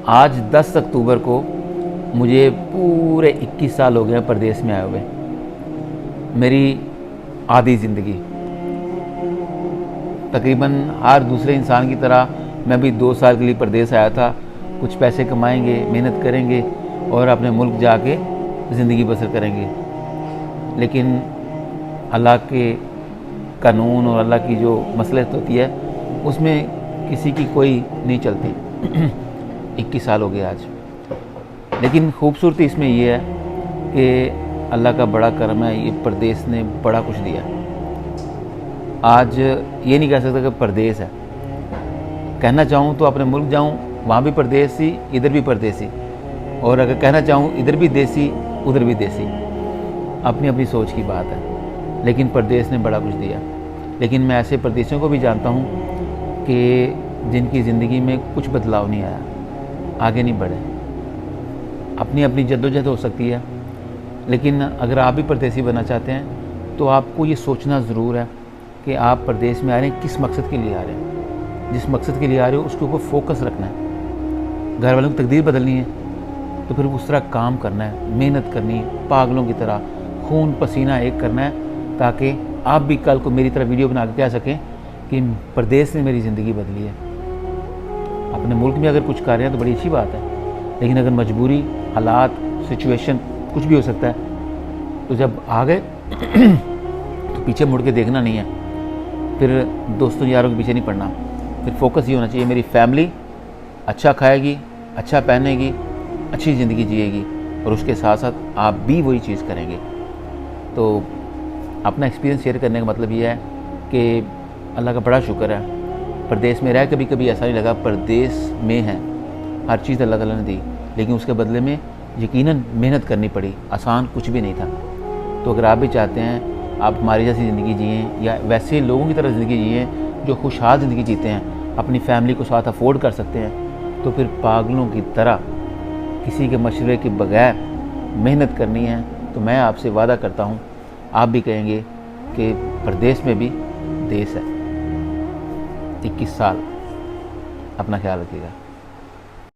आज 10 अक्टूबर को मुझे पूरे 21 साल हो गए हैं परदेश में आए हुए। मेरी आधी ज़िंदगी तकरीबन हर दूसरे इंसान की तरह मैं भी 2 साल के लिए परदेश आया था। कुछ पैसे कमाएंगे, मेहनत करेंगे और अपने मुल्क जाके ज़िंदगी बसर करेंगे। लेकिन अल्लाह के कानून और अल्लाह की जो मसलहत होती है उसमें किसी की कोई नहीं चलती। 21 साल हो गए आज। लेकिन खूबसूरती इसमें यह है कि अल्लाह का बड़ा करम है, ये परदेश ने बड़ा कुछ दिया। आज ये नहीं कह सकता कि परदेश है। कहना चाहूँ तो अपने मुल्क जाऊँ, वहाँ भी परदेसी, इधर भी परदेसी, और अगर कहना चाहूँ इधर भी देसी उधर भी देसी। अपनी अपनी सोच की बात है, लेकिन परदेश ने बड़ा कुछ दिया। लेकिन मैं ऐसे परदेशियों को भी जानता हूँ कि जिनकी ज़िंदगी में कुछ बदलाव नहीं आया, आगे नहीं बढ़े। अपनी अपनी जद्दोजहद हो सकती है, लेकिन अगर आप भी परदेसी बनना चाहते हैं तो आपको ये सोचना ज़रूर है कि आप परदेश में आ रहे हैं, किस मकसद के लिए आ रहे हैं। जिस मकसद के लिए आ रहे हो उसके ऊपर फोकस रखना है। घर वालों की तकदीर बदलनी है तो फिर उस तरह काम करना है, मेहनत करनी है, पागलों की तरह खून पसीना एक करना है, ताकि आप भी कल को मेरी तरह वीडियो बना के कह सकें कि परदेश ने मेरी ज़िंदगी बदली है। अपने मुल्क में अगर कुछ कर रहे हैं तो बड़ी अच्छी बात है, लेकिन अगर मजबूरी, हालात, सिचुएशन कुछ भी हो सकता है, तो जब आ गए तो पीछे मुड़ के देखना नहीं है। फिर दोस्तों यारों के पीछे नहीं पड़ना। फिर फोकस ये होना चाहिए, मेरी फैमिली अच्छा खाएगी, अच्छा पहनेगी, अच्छी ज़िंदगी जिएगी, और उसके साथ साथ आप भी वही चीज़ करेंगे। तो अपना एक्सपीरियंस शेयर करने का मतलब ये है कि अल्लाह का बड़ा शुक्र है, परदेश में रह कभी कभी ऐसा नहीं लगा परदेश में है। हर चीज़ अल्लाह ताला ने दी, लेकिन उसके बदले में यकीनन मेहनत करनी पड़ी। आसान कुछ भी नहीं था। तो अगर आप भी चाहते हैं आप हमारी जैसी ज़िंदगी जिएँ, या वैसे लोगों की तरह ज़िंदगी जिएँ जो खुशहाल ज़िंदगी जीते हैं, अपनी फैमिली को साथ अफोर्ड कर सकते हैं, तो फिर पागलों की तरह किसी के मशवरे के बगैर मेहनत करनी है। तो मैं आपसे वादा करता हूँ, आप भी कहेंगे कि परदेश में भी देश है। 21 साल। अपना ख्याल रखिएगा।